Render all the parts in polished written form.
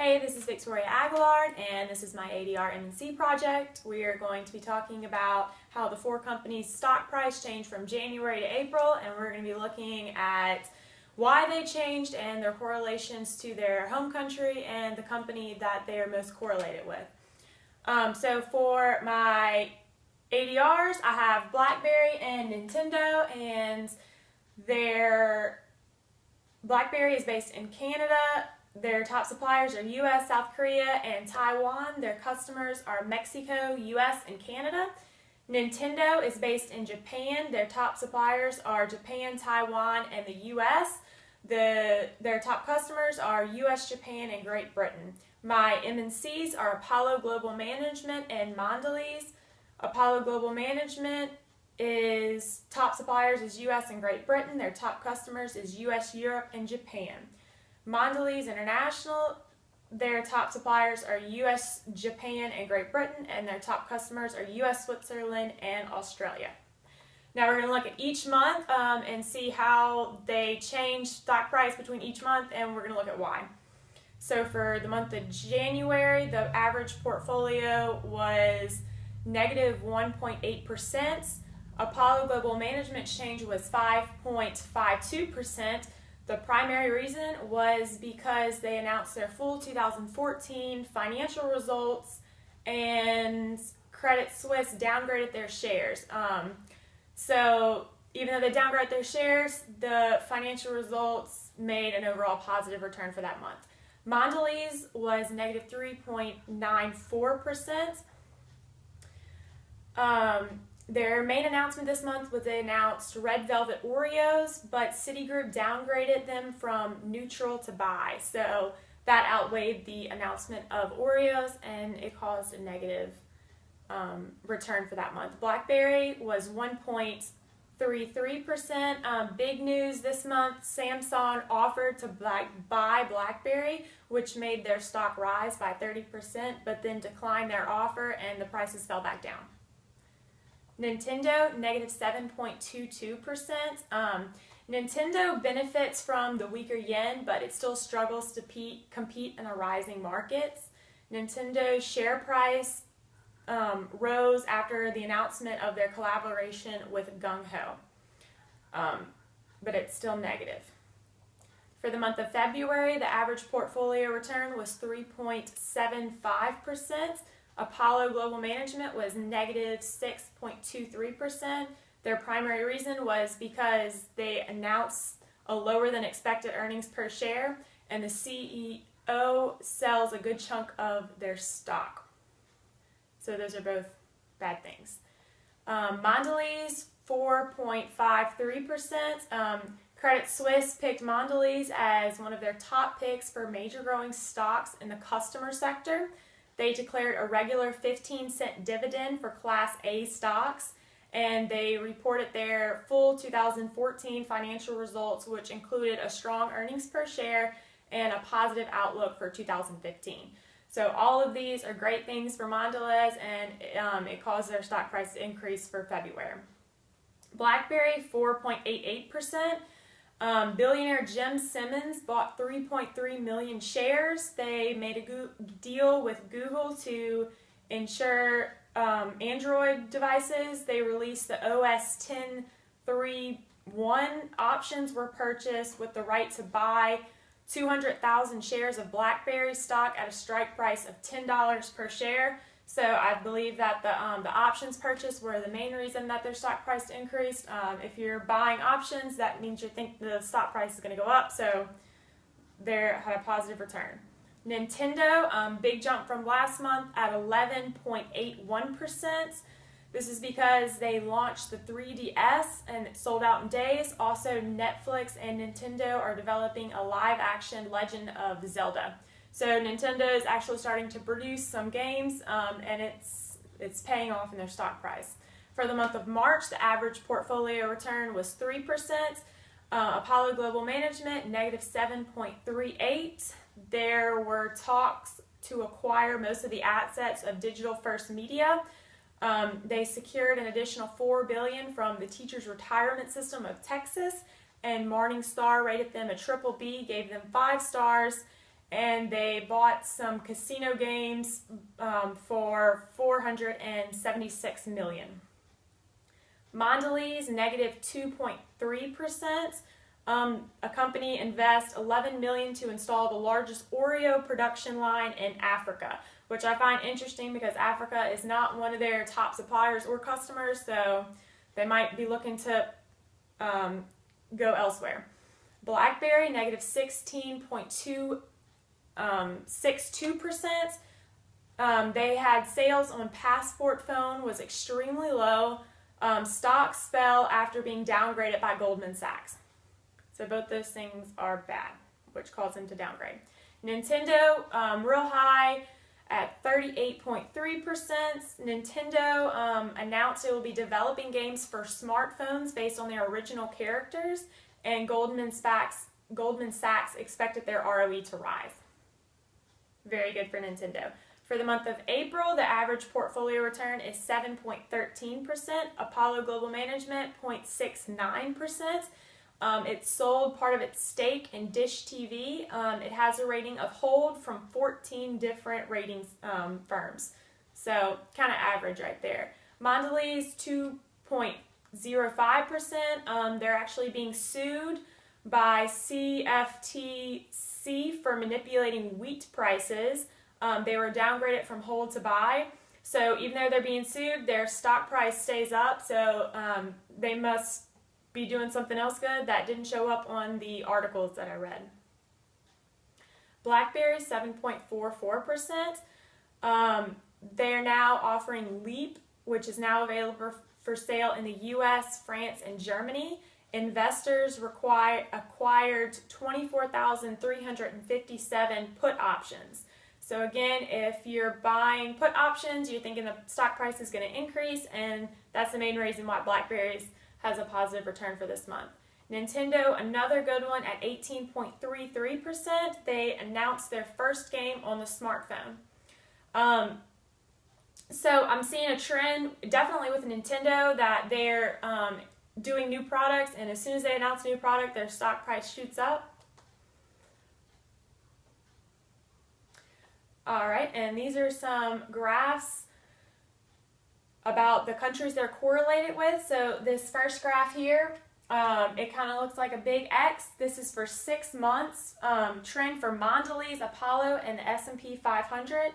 Hey, this is Victoria Aguilard, and this is my ADR M&C project. We are going to be talking about how the four companies' stock price changed from January to April, and we're going to be looking at why they changed and their correlations to their home country and the company that they are most correlated with. So for my ADRs, I have BlackBerry and Nintendo, and their BlackBerry is based in Canada. Their top suppliers are US, South Korea, and Taiwan. Their customers are Mexico, US, and Canada. Nintendo is based in Japan. Their top suppliers are Japan, Taiwan, and the US. Their top customers are US, Japan, and Great Britain. My M&Cs are Apollo Global Management and Mondelez. Apollo Global Management is top suppliers is US and Great Britain. Their top customers is US, Europe, and Japan. Mondelez International, their top suppliers are US, Japan, and Great Britain, and their top customers are US, Switzerland, and Australia. Now we're going to look at each month and see how they change stock price between each month, and we're going to look at why. So for the month of January, the average portfolio was negative 1.8%. Apollo Global Management's change was 5.52%. The primary reason was because they announced their full 2014 financial results, and Credit Suisse downgraded their shares. So even though they downgraded their shares, the financial results made an overall positive return for that month. Mondelez was negative 3.94%. Their main announcement this month was they announced Red Velvet Oreos, but Citigroup downgraded them from neutral to buy. So that outweighed the announcement of Oreos, and it caused a negative return for that month. BlackBerry was 1.33%. Big news this month, Samsung offered to buy BlackBerry, which made their stock rise by 30%, but then declined their offer and the prices fell back down. Nintendo, negative 7.22%. Nintendo benefits from the weaker yen, but it still struggles to compete in a rising market. Nintendo's share price rose after the announcement of their collaboration with Gung Ho, but it's still negative. For the month of February, the average portfolio return was 3.75%. Apollo Global Management was negative 6.23%. Their primary reason was because they announced a lower than expected earnings per share, and the CEO sells a good chunk of their stock. So those are both bad things. Mondelez, 4.53%. Credit Suisse picked Mondelez as one of their top picks for major growing stocks in the customer sector. They declared a regular 15-cent dividend for Class A stocks, and they reported their full 2014 financial results, which included a strong earnings per share and a positive outlook for 2015. So all of these are great things for Mondelez, and it caused their stock price to increase for February. BlackBerry, 4.88%. Billionaire Jim Simmons bought 3.3 million shares. They made a deal with Google to insure Android devices. They released the OS 10.3.1. Options were purchased with the right to buy 200,000 shares of BlackBerry stock at a strike price of $10 per share. So I believe that the options purchase were the main reason that their stock price increased. If you're buying options, that means you think the stock price is going to go up, so they had a positive return. Nintendo, big jump from last month at 11.81%. This is because they launched the 3DS and it sold out in days. Also, Netflix and Nintendo are developing a live-action Legend of Zelda. So Nintendo is actually starting to produce some games, and it's paying off in their stock price. For the month of March, the average portfolio return was 3%. Apollo Global Management, negative 7.38%. There were talks to acquire most of the assets of Digital First Media. They secured an additional $4 billion from the Teachers Retirement System of Texas, and Morningstar rated them a triple B, gave them 5 stars, and they bought some casino games for $476 million. Mondelez, negative 2.3%. A company invests $11 million to install the largest Oreo production line in Africa, which I find interesting because Africa is not one of their top suppliers or customers, so they might be looking to go elsewhere. BlackBerry, negative 16.62%. They had sales on Passport phone was extremely low. Stocks fell after being downgraded by Goldman Sachs. So both those things are bad, which caused them to downgrade. Nintendo, real high at 38.3%. Nintendo announced it will be developing games for smartphones based on their original characters, and Goldman Sachs expected their ROE to rise. Very good for Nintendo. For the month of April, the average portfolio return is 7.13%. Apollo Global Management, 0.69%. It sold part of its stake in Dish TV. It has a rating of hold from 14 different ratings firms. So kind of average right there. Mondelez, 2.05%. They're actually being sued by CFTC for manipulating wheat prices. They were downgraded from hold to buy. So even though they're being sued, their stock price stays up. So they must be doing something else good that didn't show up on the articles that I read. BlackBerry, 7.44%. They're now offering Leap, which is now available for sale in the US, France, and Germany. Investors acquired 24,357 put options. So again, if you're buying put options, you're thinking the stock price is going to increase, and that's the main reason why BlackBerry has a positive return for this month. Nintendo, another good one at 18.33%. They announced their first game on the smartphone. So I'm seeing a trend, definitely with Nintendo, that they're doing new products, and as soon as they announce a new product, their stock price shoots up. All right, and these are some graphs about the countries they're correlated with. So this first graph here, it kind of looks like a big X. This is for 6 months. Trend for Mondelez, Apollo, and the S&P 500.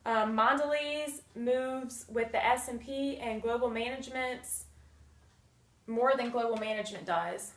Mondelez moves with the S&P and Global Management's more than Global Management does.